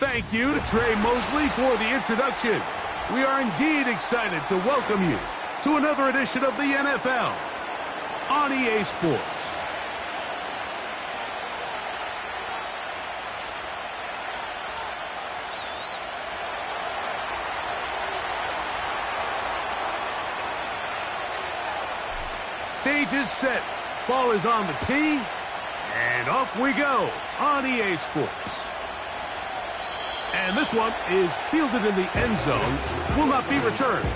Thank you to Trey Mosley for the introduction. We are indeed excited to welcome you to another edition of the NFL on EA Sports. Stage is set. Ball is on the tee. And off we go on EA Sports. And this one is fielded in the end zone, will not be returned.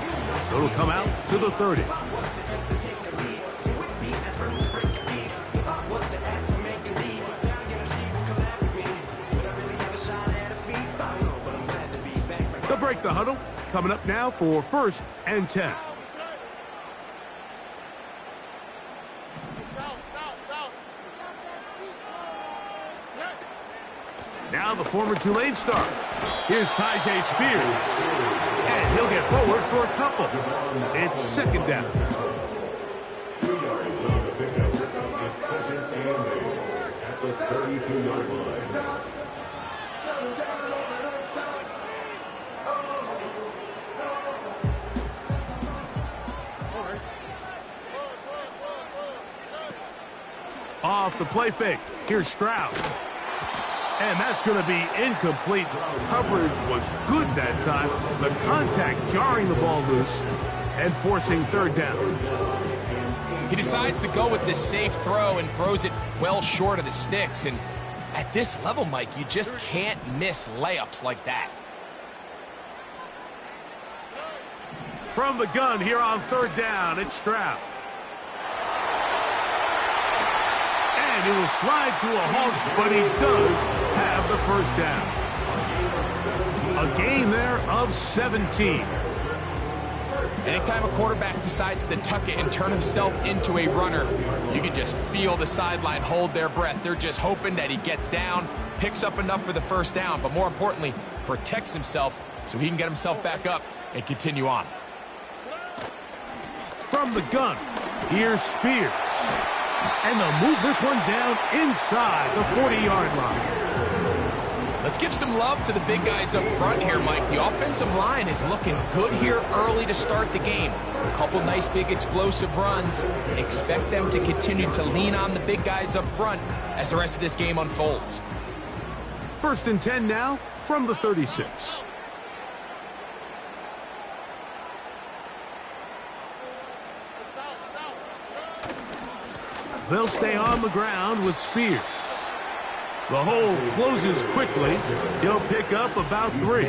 So it'll come out to the 30. They'll break the huddle. Coming up now for 1st and 10. Now the former Tulane star. Here's Tyjae Spears. And he'll get forward for a couple. It's 2nd down. At the 32-yard line. Off the play fake. Here's Stroud. And that's going to be incomplete. Coverage was good that time. The contact jarring the ball loose and forcing 3rd down. He decides to go with this safe throw and throws it well short of the sticks. And at this level, Mike, you just can't miss layups like that. From the gun here on 3rd down, it's Stroud. And he will slide to a halt, but he does have the 1st down. A gain there of 17. Anytime a quarterback decides to tuck it and turn himself into a runner, you can just feel the sideline hold their breath. They're just hoping that he gets down, picks up enough for the 1st down, but more importantly, protects himself so he can get himself back up and continue on. From the gun, here's Spears. And they'll move this one down inside the 40-yard line. Let's give some love to the big guys up front here, Mike. The offensive line is looking good here early to start the game. A couple nice big explosive runs. Expect them to continue to lean on the big guys up front as the rest of this game unfolds. 1st and 10 now from the 36. They'll stay on the ground with Spears. The hole closes quickly. He'll pick up about 3.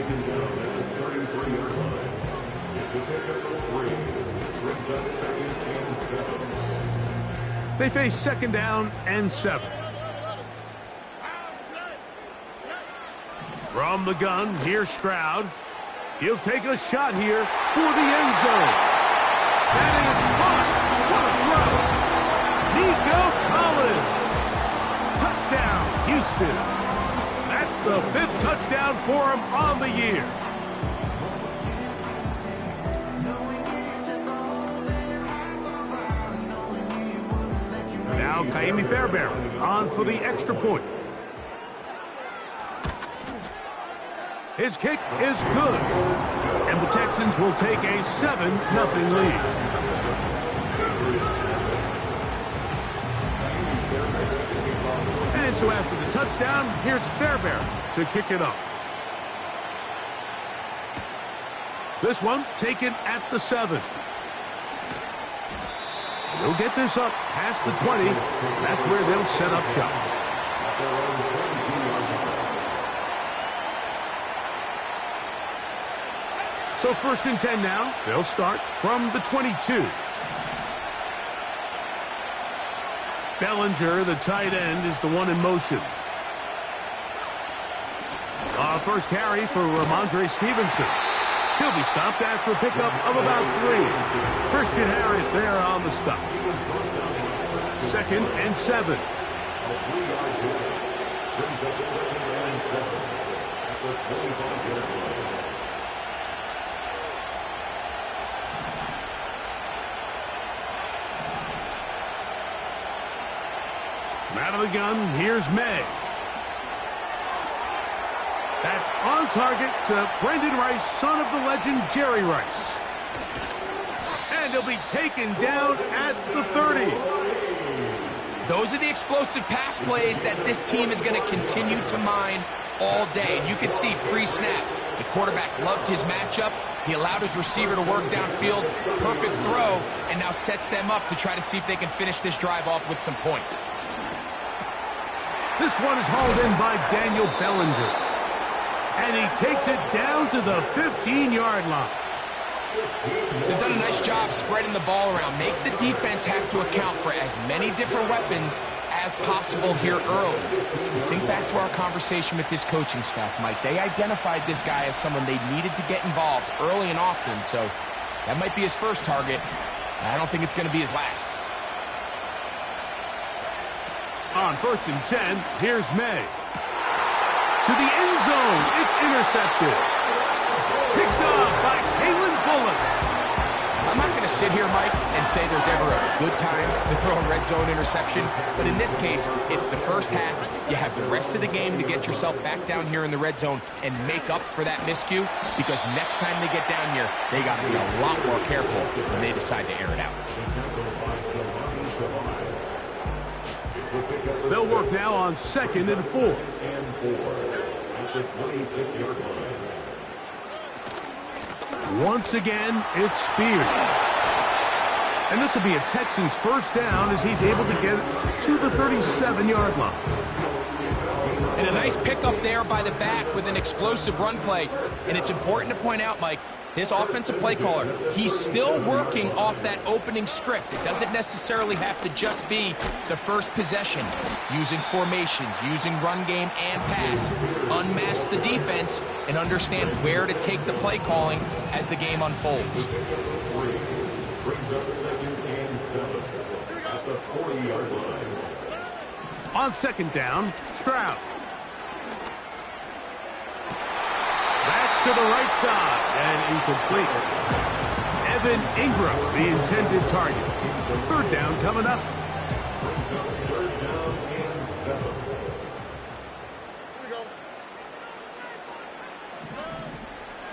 They face 2nd down and 7. From the gun, here's Stroud. He'll take a shot here for the end zone. That is caught. What a throw. Nico Collins. Touchdown, Houston. That's the 5th touchdown for him on the year. Now Kaimi Fairbairn on for the extra point. His kick is good. And the Texans will take a 7-0 lead. And so after the touchdown, here's Fairbairn to kick it up. This one taken at the 7. They'll get this up past the 20. That's where they'll set up shop. So 1st and 10 now. They'll start from the 22. Bellinger, the tight end, is the one in motion. First carry for Ramondre Stevenson. He'll be stopped after a pickup of about 3. Christian Harris there on the stop. 2nd and 7. Out of the gun, here's May. That's on target to Brendan Rice, son of the legend Jerry Rice. And he'll be taken down at the 30. Those are the explosive pass plays that this team is going to continue to mine all day. You can see pre-snap, the quarterback loved his matchup. He allowed his receiver to work downfield, perfect throw, and now sets them up to try to see if they can finish this drive off with some points. This one is hauled in by Daniel Bellinger. And he takes it down to the 15-yard line. They've done a nice job spreading the ball around. Make the defense have to account for as many different weapons as possible here early. Think back to our conversation with this coaching staff, Mike. They identified this guy as someone they needed to get involved early and often, so that might be his first target. I don't think it's going to be his last. On 1st and 10, here's May. To the end zone, it's intercepted. Picked up by Kalen Bullock. I'm not going to sit here, Mike, and say there's ever a good time to throw a red zone interception, but in this case, it's the first half. You have the rest of the game to get yourself back down here in the red zone and make up for that miscue, because next time they get down here, they got to be a lot more careful when they decide to air it out. They'll work now on 2nd and 4. Once again, it's Spears. And this will be a Texans first down as he's able to get it to the 37-yard line. And a nice pickup there by the back with an explosive run play. And it's important to point out, Mike, his offensive play caller, he's still working off that opening script. It doesn't necessarily have to just be the first possession. Using formations, using run game and pass. Unmask the defense and understand where to take the play calling as the game unfolds. On 2nd down, Stroud. That's to the right side and incomplete. Evan Ingram, the intended target. 3rd down coming up.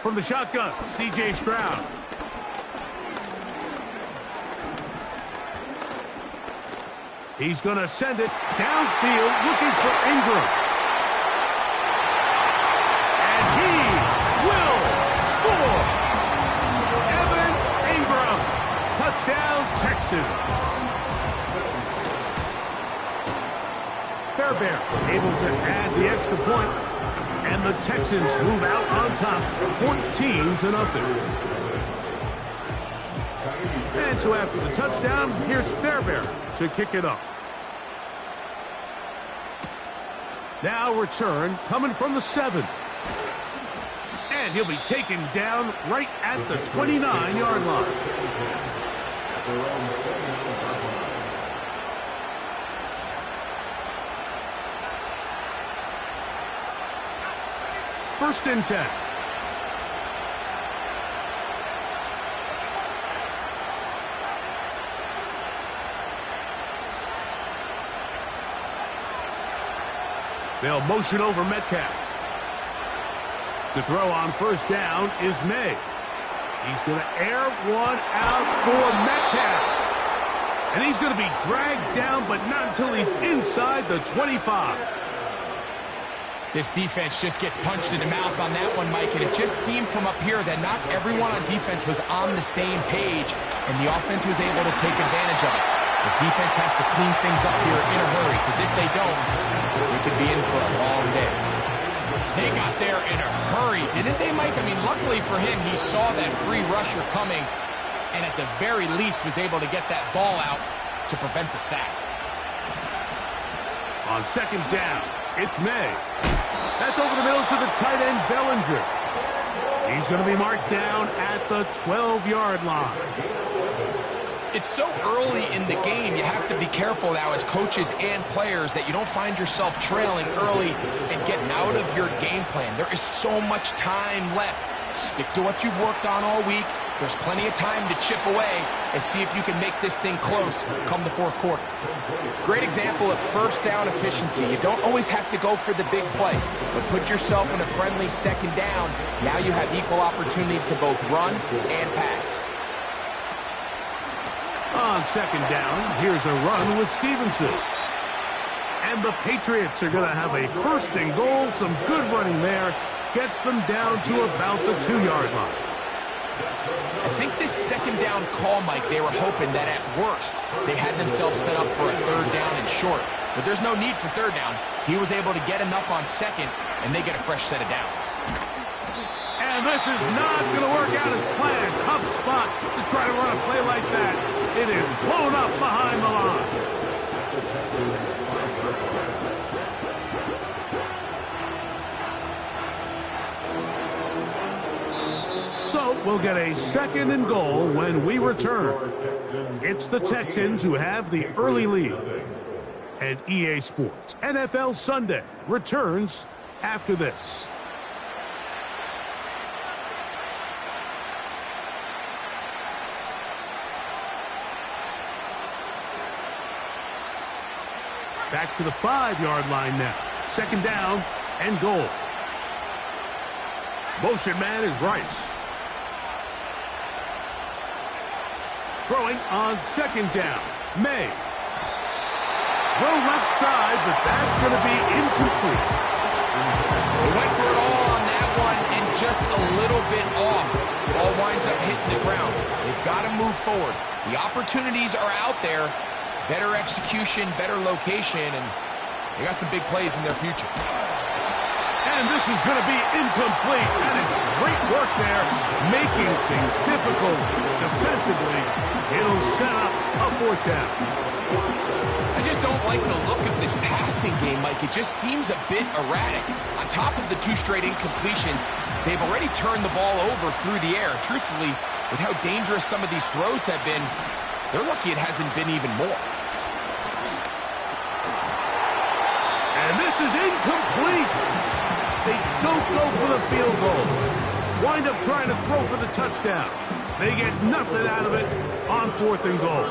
From the shotgun, C.J. Stroud. He's going to send it downfield looking for Ingram. And he will score. Evan Ingram. Touchdown, Texans. Fairbairn able to add the extra point. And the Texans move out on top, 14-0. And so after the touchdown, here's Fairbairn to kick it off. Now return coming from the 7. And he'll be taken down right at the 29-yard line. First and 10. They'll motion over Metcalf. To throw on first down is May. He's going to air one out for Metcalf. And he's going to be dragged down, but not until he's inside the 25. This defense just gets punched in the mouth on that one, Mike, and it just seemed from up here that not everyone on defense was on the same page, and the offense was able to take advantage of it. The defense has to clean things up here in a hurry, because if they don't, we could be in for a long day. They got there in a hurry, didn't they, Mike? I mean, luckily for him, he saw that free rusher coming, and at the very least was able to get that ball out to prevent the sack. On second down, it's May. That's over the middle to the tight end, Bellinger. He's going to be marked down at the 12-yard line. It's so early in the game, you have to be careful now as coaches and players that you don't find yourself trailing early and getting out of your game plan. There is so much time left. Stick to what you've worked on all week. There's plenty of time to chip away and see if you can make this thing close come the fourth quarter. Great example of first down efficiency. You don't always have to go for the big play, but put yourself in a friendly second down. Now you have equal opportunity to both run and pass. On second down, here's a run with Stevenson. And the Patriots are going to have a first and goal. Some good running there. Gets them down to about the 2-yard line. I think this second down call, Mike, they were hoping that at worst they had themselves set up for a third down and short. But there's no need for third down. He was able to get enough on second, and they get a fresh set of downs. And this is not going to work out as planned. Tough spot to try to run a play like that. It is blown up behind the line. So we'll get a second and goal when we return. It's the Texans who have the early lead. And EA Sports NFL Sunday returns after this. Back to the 5-yard line now. Second down and goal. Motion man is Rice. Throwing on second down. May. Throw left side, but that's going to be incomplete. He went for it all on that one and just a little bit off. Ball winds up hitting the ground. They've got to move forward. The opportunities are out there. Better execution, better location, and they got some big plays in their future. And this is going to be incomplete. That is great work there, making things difficult defensively. It'll set up a fourth down. I just don't like the look of this passing game, Mike. It just seems a bit erratic. On top of the 2 straight incompletions, they've already turned the ball over through the air. Truthfully, with how dangerous some of these throws have been, they're lucky it hasn't been even more. And this is incomplete. They don't go for the field goal. Wind up trying to throw for the touchdown. They get nothing out of it on fourth and goal.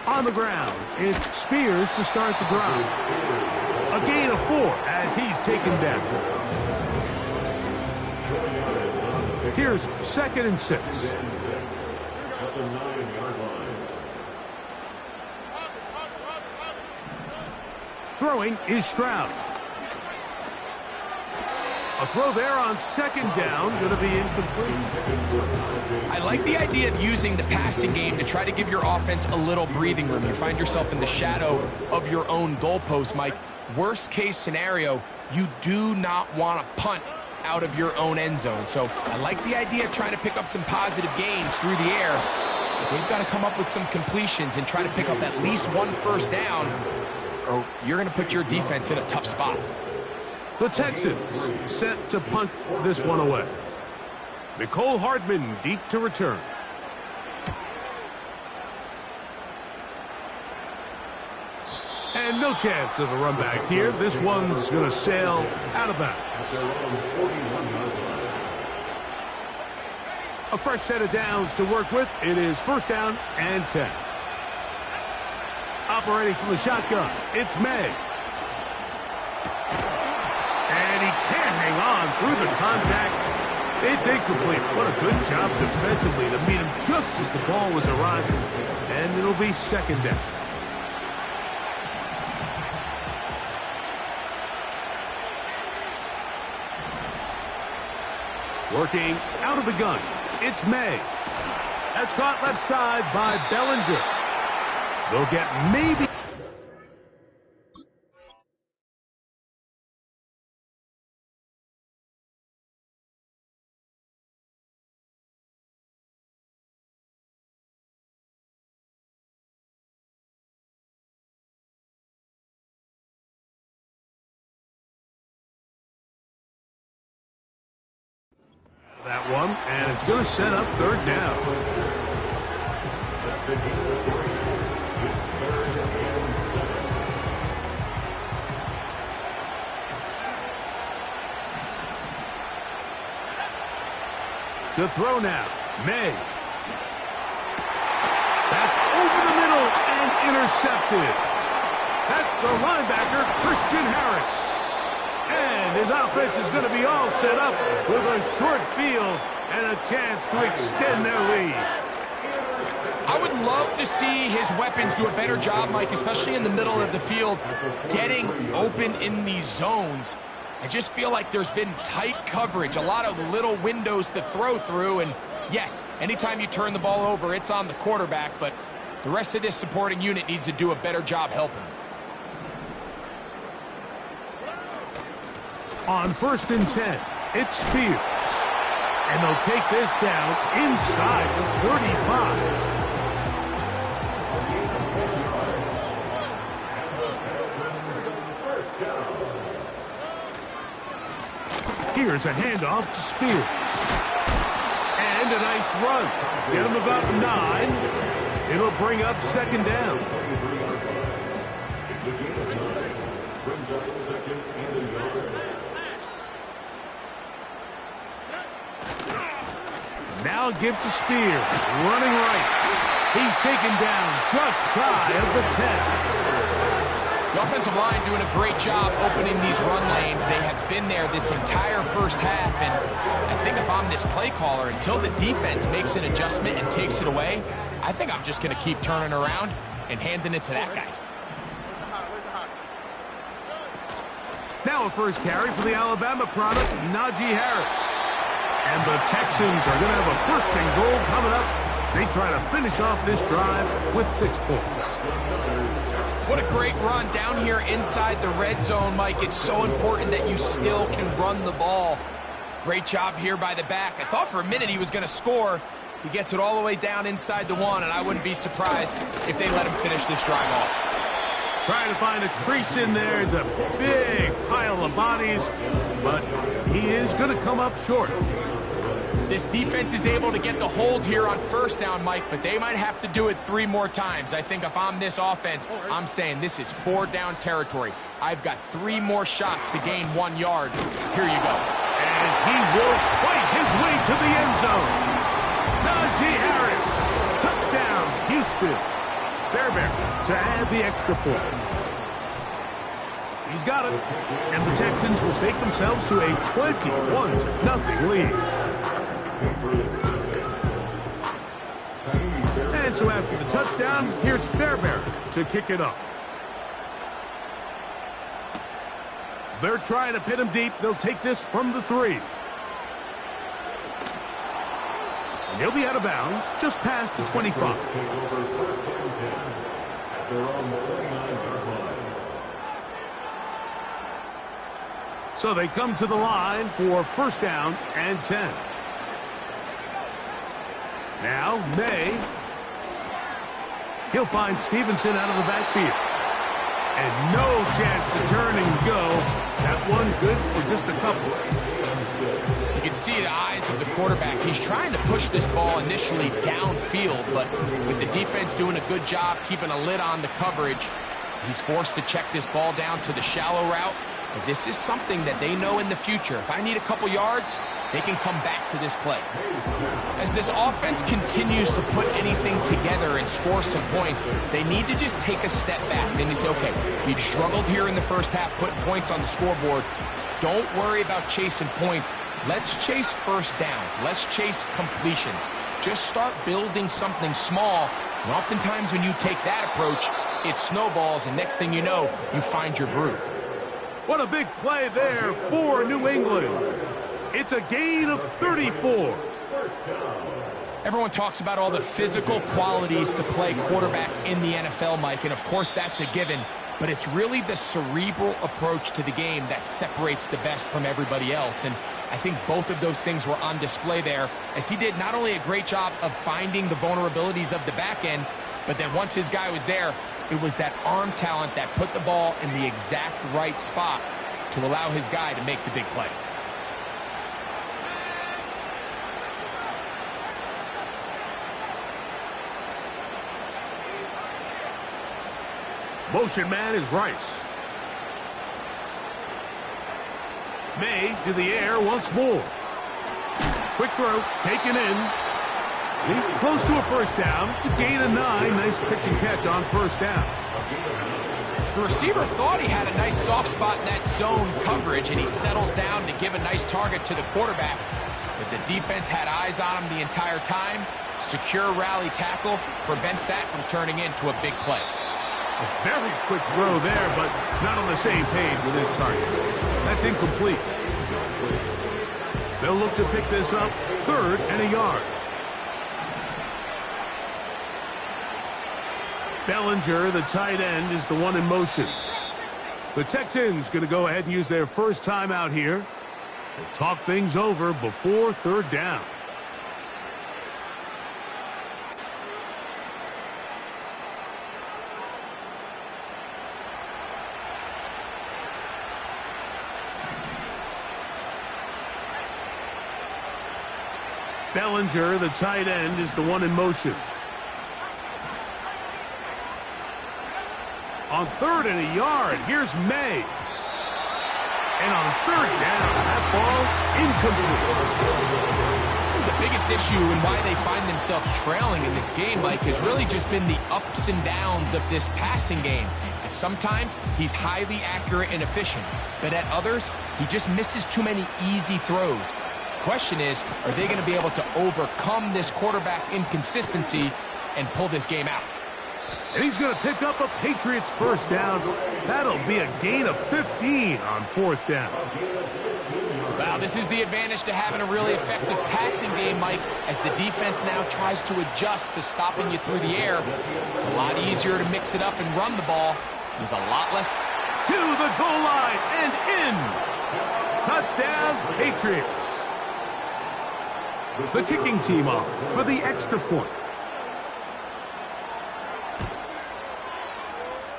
On the ground, it's Spears to start the drive. A gain of 4 as he's taken down. Here's second and 6. Throwing is Stroud. A throw there on second down, going to be incomplete. I like the idea of using the passing game to try to give your offense a little breathing room. You find yourself in the shadow of your own goalpost, Mike. Worst case scenario, you do not want to punt out of your own end zone. So I like the idea of trying to pick up some positive gains through the air. But they've got to come up with some completions and try to pick up at least 1 first down, or you're going to put your defense in a tough spot. The Texans set to punt this one away. Nicole Hardman deep to return. And no chance of a run back here. This one's going to sail out of bounds. A fresh set of downs to work with. It is first down and 10. operating from the shotgun. It's May. And he can't hang on through the contact. It's incomplete. What a good job defensively to meet him just as the ball was arriving. And it'll be second down. Working out of the gun. It's May. That's caught left side by Bellinger. They'll get maybe... that one, and it's going to set up third down. To throw now, May. That's over the middle and intercepted. That's the linebacker, Christian Harris. And his offense is going to be all set up with a short field and a chance to extend their lead. I would love to see his weapons do a better job, Mike, especially in the middle of the field, getting open in these zones. I just feel like there's been tight coverage, a lot of little windows to throw through, and yes, anytime you turn the ball over, it's on the quarterback, but the rest of this supporting unit needs to do a better job helping. On 1st and 10, it's Spears. And they'll take this down inside the 35. Here's a handoff to Spears. And a nice run. Get him about 9. It'll bring up second down. Brings up second and 11. Now give to Spears, running right. He's taken down just shy of the 10. The offensive line doing a great job opening these run lanes. They have been there this entire first half, and I think if I'm this play caller, until the defense makes an adjustment and takes it away, I think I'm just going to keep turning around and handing it to that guy. Now a first carry for the Alabama product, Najee Harris. And the Texans are going to have a first and goal coming up. They try to finish off this drive with 6 points. What a great run down here inside the red zone, Mike. It's so important that you still can run the ball. Great job here by the back. I thought for a minute he was going to score. He gets it all the way down inside the 1, and I wouldn't be surprised if they let him finish this drive off. Trying to find a crease in there. It's a big pile of bodies, but he is going to come up short. This defense is able to get the hold here on first down, Mike, but they might have to do it 3 more times. I think if I'm this offense, I'm saying this is 4-down territory. I've got 3 more shots to gain 1 yard. Here you go. And he will fight his way to the end zone. Najee Harris, touchdown, Houston. Fairbairn to add the extra point. He's got it. And the Texans will stake themselves to a 21-0 lead. And so after the touchdown, here's Fairbairn to kick it up. They're trying to pin him deep. They'll take this from the 3. And he'll be out of bounds just past the 25. So they come to the line for first down and 10. Now, May. He'll find Stevenson out of the backfield. And no chance to turn and go. That one good for just a couple. You can see the eyes of the quarterback. He's trying to push this ball initially downfield, but with the defense doing a good job keeping a lid on the coverage, he's forced to check this ball down to the shallow route. But this is something that they know in the future. If I need a couple yards, they can come back to this play. As this offense continues to put anything together and score some points, they need to just take a step back. Then you say, okay, we've struggled here in the first half, putting points on the scoreboard. Don't worry about chasing points. Let's chase first downs. Let's chase completions. Just start building something small. And oftentimes when you take that approach, it snowballs, and next thing you know, you find your groove. What a big play there for New England. It's a gain of 34. Everyone talks about all the physical qualities to play quarterback in the NFL, Mike, and of course that's a given, but it's really the cerebral approach to the game that separates the best from everybody else, and I think both of those things were on display there, as he did not only a great job of finding the vulnerabilities of the back end, but then once his guy was there, it was that arm talent that put the ball in the exact right spot to allow his guy to make the big play. Motion man is Rice. May to the air once more. Quick throw, taken in. He's close to a first down. It's a gain of 9. Nice pitch and catch on first down. The receiver thought he had a nice soft spot in that zone coverage, and he settles down to give a nice target to the quarterback. But the defense had eyes on him the entire time. Secure rally tackle prevents that from turning into a big play. A very quick throw there, but not on the same page with his target. That's incomplete. They'll look to pick this up, 3rd and a yard. Bellinger, the tight end, is the one in motion. The Texans going to go ahead and use their first timeout here. They'll talk things over before 3rd down. Bellinger, the tight end, is the one in motion. On 3rd and a yard, here's May. And on 3rd down, that ball incomplete. The biggest issue and why they find themselves trailing in this game, Mike, has really just been the ups and downs of this passing game. And sometimes he's highly accurate and efficient, but at others, he just misses too many easy throws. Question is, are they going to be able to overcome this quarterback inconsistency and pull this game out? And he's going to pick up a Patriots first down. That'll be a gain of 15 on 4th down. Wow, this is the advantage to having a really effective passing game, Mike, as the defense now tries to adjust to stopping you through the air. It's a lot easier to mix it up and run the ball. There's a lot less. To the goal line and in. Touchdown, Patriots. The kicking team off for the extra point.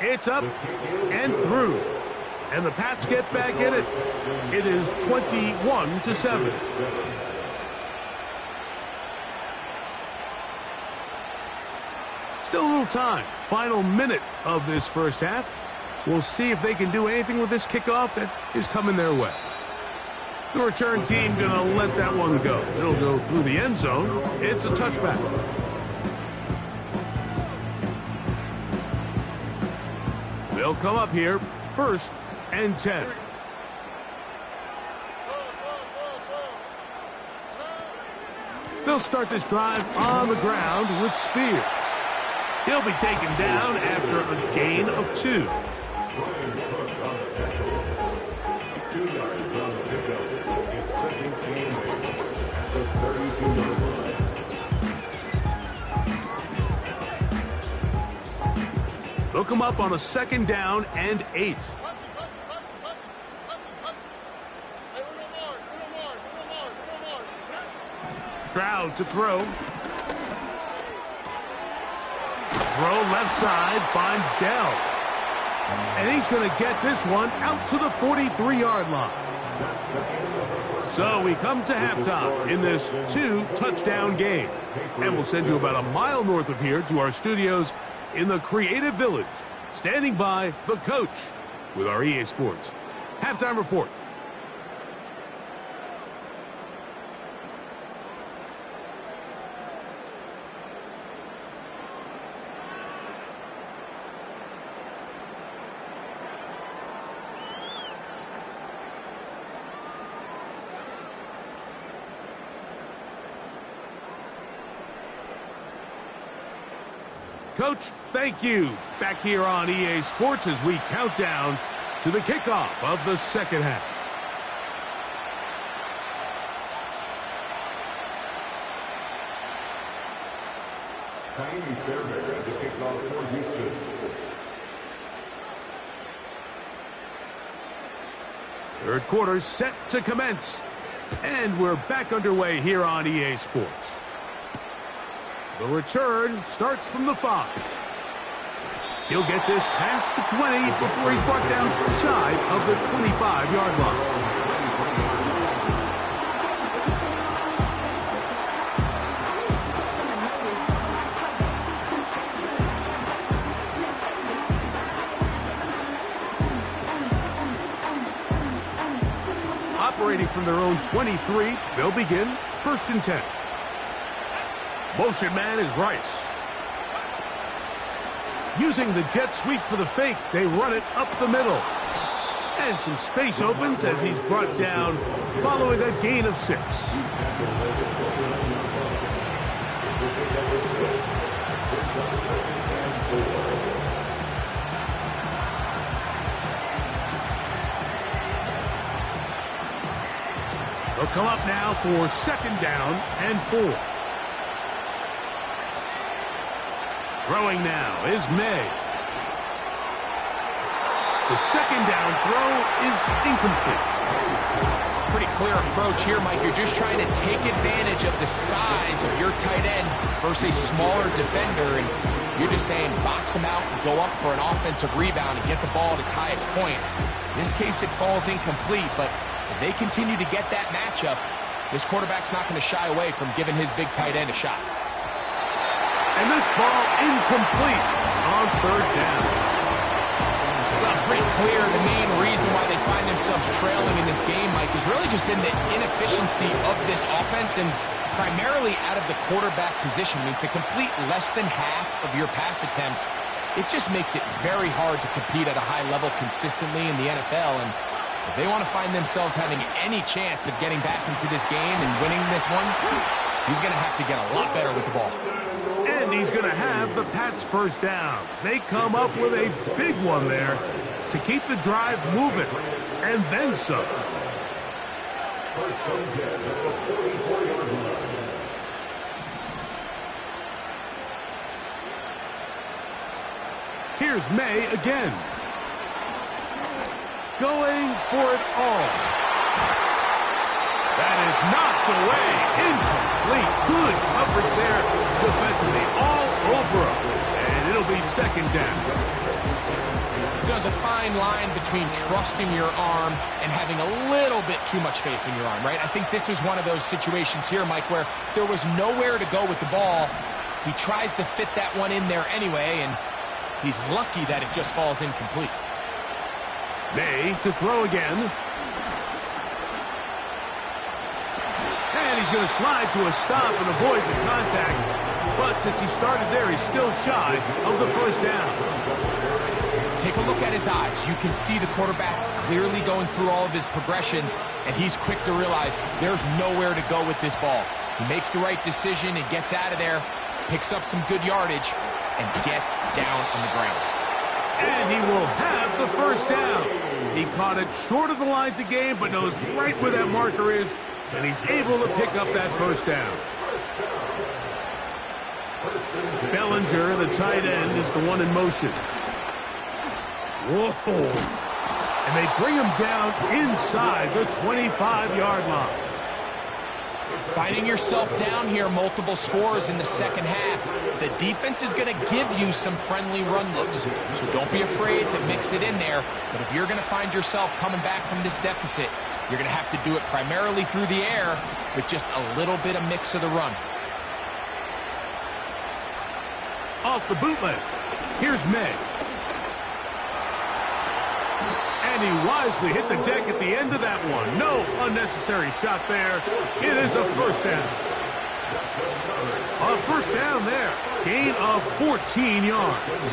It's up and through. And the Pats get back in it. It is 21-7. Still a little time. Final minute of this first half. We'll see if they can do anything with this kickoff that is coming their way. The return team going to let that one go. It'll go through the end zone. It's a touchback. They'll come up here, 1st and 10. They'll start this drive on the ground with Spears. He'll be taken down after a gain of 2. They'll come up on a 2nd down and 8. Stroud to throw. Throw left side, finds Dell. And he's going to get this one out to the 43-yard line. So we come to halftime in this 2-touchdown game. And we'll send you about a mile north of here to our studios in the Creative Village. Standing by, the coach with our EA Sports Halftime report. Coach, thank you. Back here on EA Sports as we count down to the kickoff of the second half. Tiny Fairbairn at the kickoff for Houston. Third quarter set to commence. And we're back underway here on EA Sports. The return starts from the 5. He'll get this past the 20 before he's brought down shy of the 25-yard line. Operating from their own 23, they'll begin 1st and 10. Motion man is Rice. Using the jet sweep for the fake, they run it up the middle. And some space opens as he's brought down following a gain of 6. They'll come up now for 2nd down and 4. Throwing now is May. The 2nd down throw is incomplete. Pretty clear approach here, Mike. You're just trying to take advantage of the size of your tight end versus a smaller defender, and you're just saying box him out and go up for an offensive rebound and get the ball at its highest point. In this case, it falls incomplete, but if they continue to get that matchup, this quarterback's not going to shy away from giving his big tight end a shot. And this ball incomplete on 3rd down. Well, it's pretty clear the main reason why they find themselves trailing in this game, Mike, has really just been the inefficiency of this offense and primarily out of the quarterback position. I mean, to complete less than half of your pass attempts, it just makes it very hard to compete at a high level consistently in the NFL. And if they want to find themselves having any chance of getting back into this game and winning this one, he's going to have to get a lot better with the ball. And he's going to have the Pats 1st down. They come up with a big one there to keep the drive moving, and then some. Here's May again. Going for it all. That is knocked away. Incomplete. Good coverage there defensively. All over him. And it'll be 2nd down. There's a fine line between trusting your arm and having a little bit too much faith in your arm, right? I think this is one of those situations here, Mike, where there was nowhere to go with the ball. He tries to fit that one in there anyway, and he's lucky that it just falls incomplete. May to throw again. And he's going to slide to a stop and avoid the contact. But since he started there, he's still shy of the 1st down. Take a look at his eyes. You can see the quarterback clearly going through all of his progressions, and he's quick to realize there's nowhere to go with this ball. He makes the right decision and gets out of there, picks up some good yardage, and gets down on the ground. And he will have the 1st down. He caught it short of the line to gain, but knows right where that marker is, and he's able to pick up that 1st down. Bellinger, the tight end, is the one in motion. Whoa. And they bring him down inside the 25-yard line. Finding yourself down here, multiple scores in the 2nd half. The defense is going to give you some friendly run looks, so don't be afraid to mix it in there. But if you're going to find yourself coming back from this deficit, you're going to have to do it primarily through the air with just a little bit of mix of the run. Off the bootleg, here's May. And he wisely hit the deck at the end of that one. No unnecessary shot there. It is a first down. A first down there. Gain of 14 yards.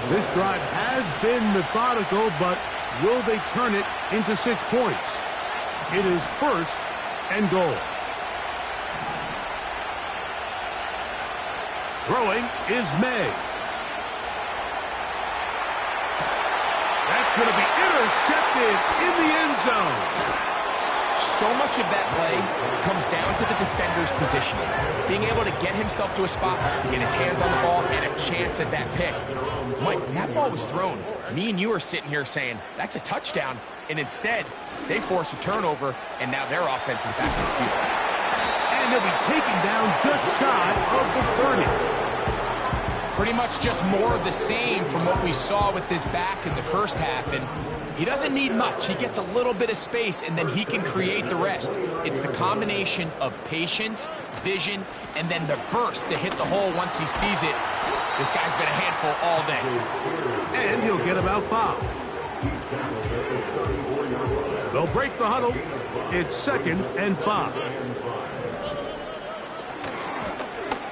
This drive has been methodical, but will they turn it into 6 points? It is first and goal. Throwing is May. That's going to be intercepted in the end zone. So much of that play comes down to the defender's positioning. Being able to get himself to a spot to get his hands on the ball and a chance at that pick. Mike, when that ball was thrown, me and you are sitting here saying, that's a touchdown. And instead, they force a turnover, and now their offense is back on the field. And they'll be taken down just shy of the 30. Pretty much just more of the same from what we saw with this back in the first half. And he doesn't need much. He gets a little bit of space, and then he can create the rest. It's the combination of patience, vision, and then the burst to hit the hole once he sees it. This guy's been a handful all day. And he'll get about 5. They'll break the huddle. It's 2nd and 5.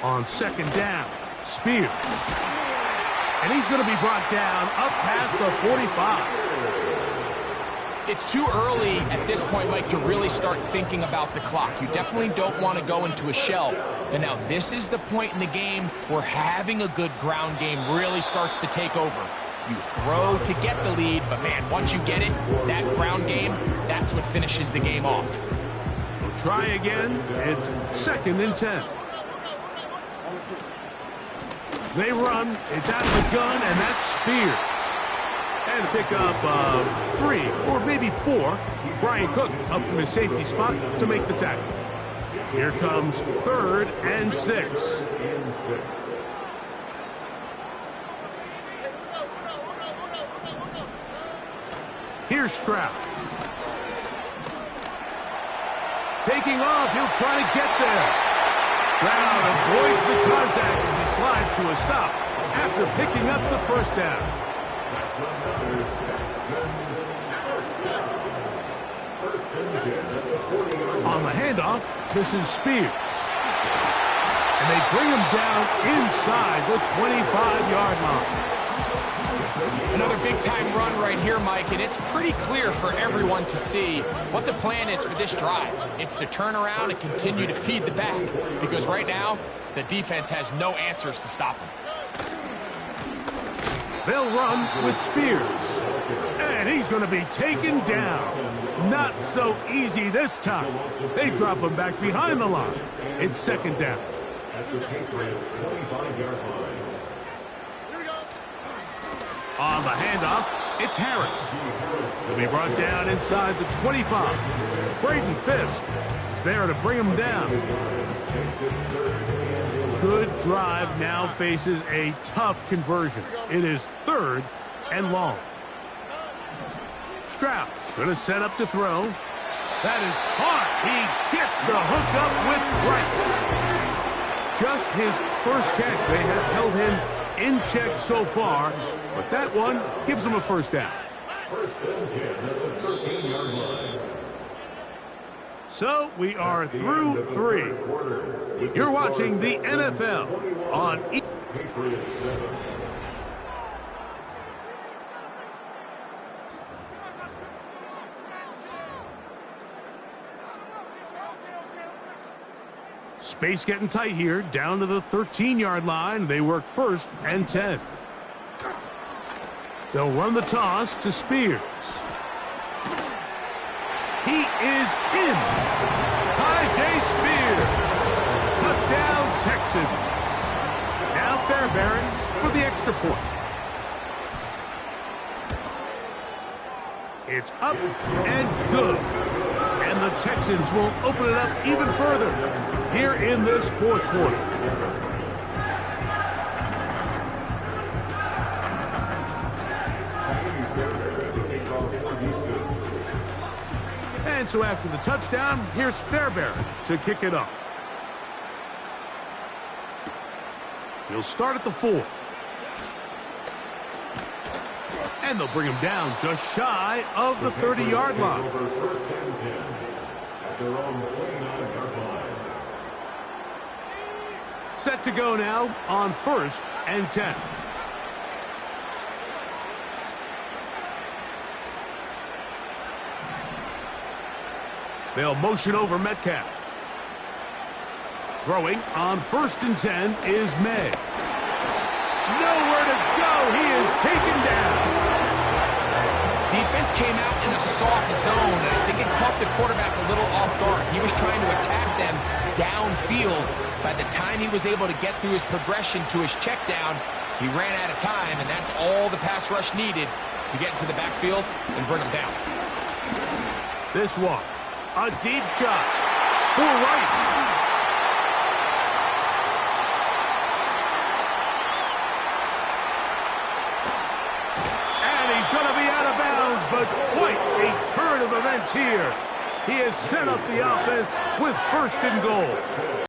On 2nd down, Spears. And he's going to be brought down up past the 45. It's too early at this point, Mike, to really start thinking about the clock. You definitely don't want to go into a shell. But now this is the point in the game where having a good ground game really starts to take over. You throw to get the lead, but man, once you get it, that ground game, that's what finishes the game off. We'll try again. It's 2nd and 10. They run. It's out of the gun, and that's Spears. And a pickup of 3 or maybe 4. Brian Cook up from his safety spot to make the tackle. Here comes 3rd and 6. Here's Stroud. Taking off, he'll try to get there. Stroud avoids the contact as he slides to a stop after picking up the first down. On the handoff, this is Spears. And they bring him down inside the 25-yard line. Another big-time run right here, Mike, and it's pretty clear for everyone to see what the plan is for this drive. It's to turn around and continue to feed the back, because right now, the defense has no answers to stop him. They'll run with Spears. And he's going to be taken down. Not so easy this time. They drop him back behind the line. It's 2nd down. At the Patriots' 25-yard line. On the handoff, it's Harris. He'll be brought down inside the 25. Braden Fisk is there to bring him down. Good drive now faces a tough conversion. It is 3rd and long. Stroud going to set up to throw. That is hard. He gets the hook up with Bryce. Just his first catch. They have held him in check so far, but that one gives him a first down. First and 10 at the 13-yard line. So we are through 3. You're watching the NFL on Patriots 7. Space getting tight here, down to the 13-yard line. They work 1st and 10. They'll run the toss to Spears. He is in. Tyjae Spears. Touchdown, Texans. Now Fairbairn for the extra point. It's up and good. And the Texans will open it up even further here in this 4th quarter. And so after the touchdown, here's Fairbairn to kick it off. He'll start at the 4. And they'll bring him down just shy of the 30-yard line. Over first and 10 at their own 29-yard line. Set to go now on 1st and 10. They'll motion over Metcalf. Throwing on 1st and 10 is May. Nowhere to go. He is taken down. Defense came out in a soft zone, and I think it caught the quarterback a little off guard. He was trying to attack them downfield. By the time he was able to get through his progression to his check down, he ran out of time, and that's all the pass rush needed to get into the backfield and bring him down. This one, a deep shot for Rice. And he's going to be out of bounds, but quite a turn of events here. He has set up the offense with 1st and goal.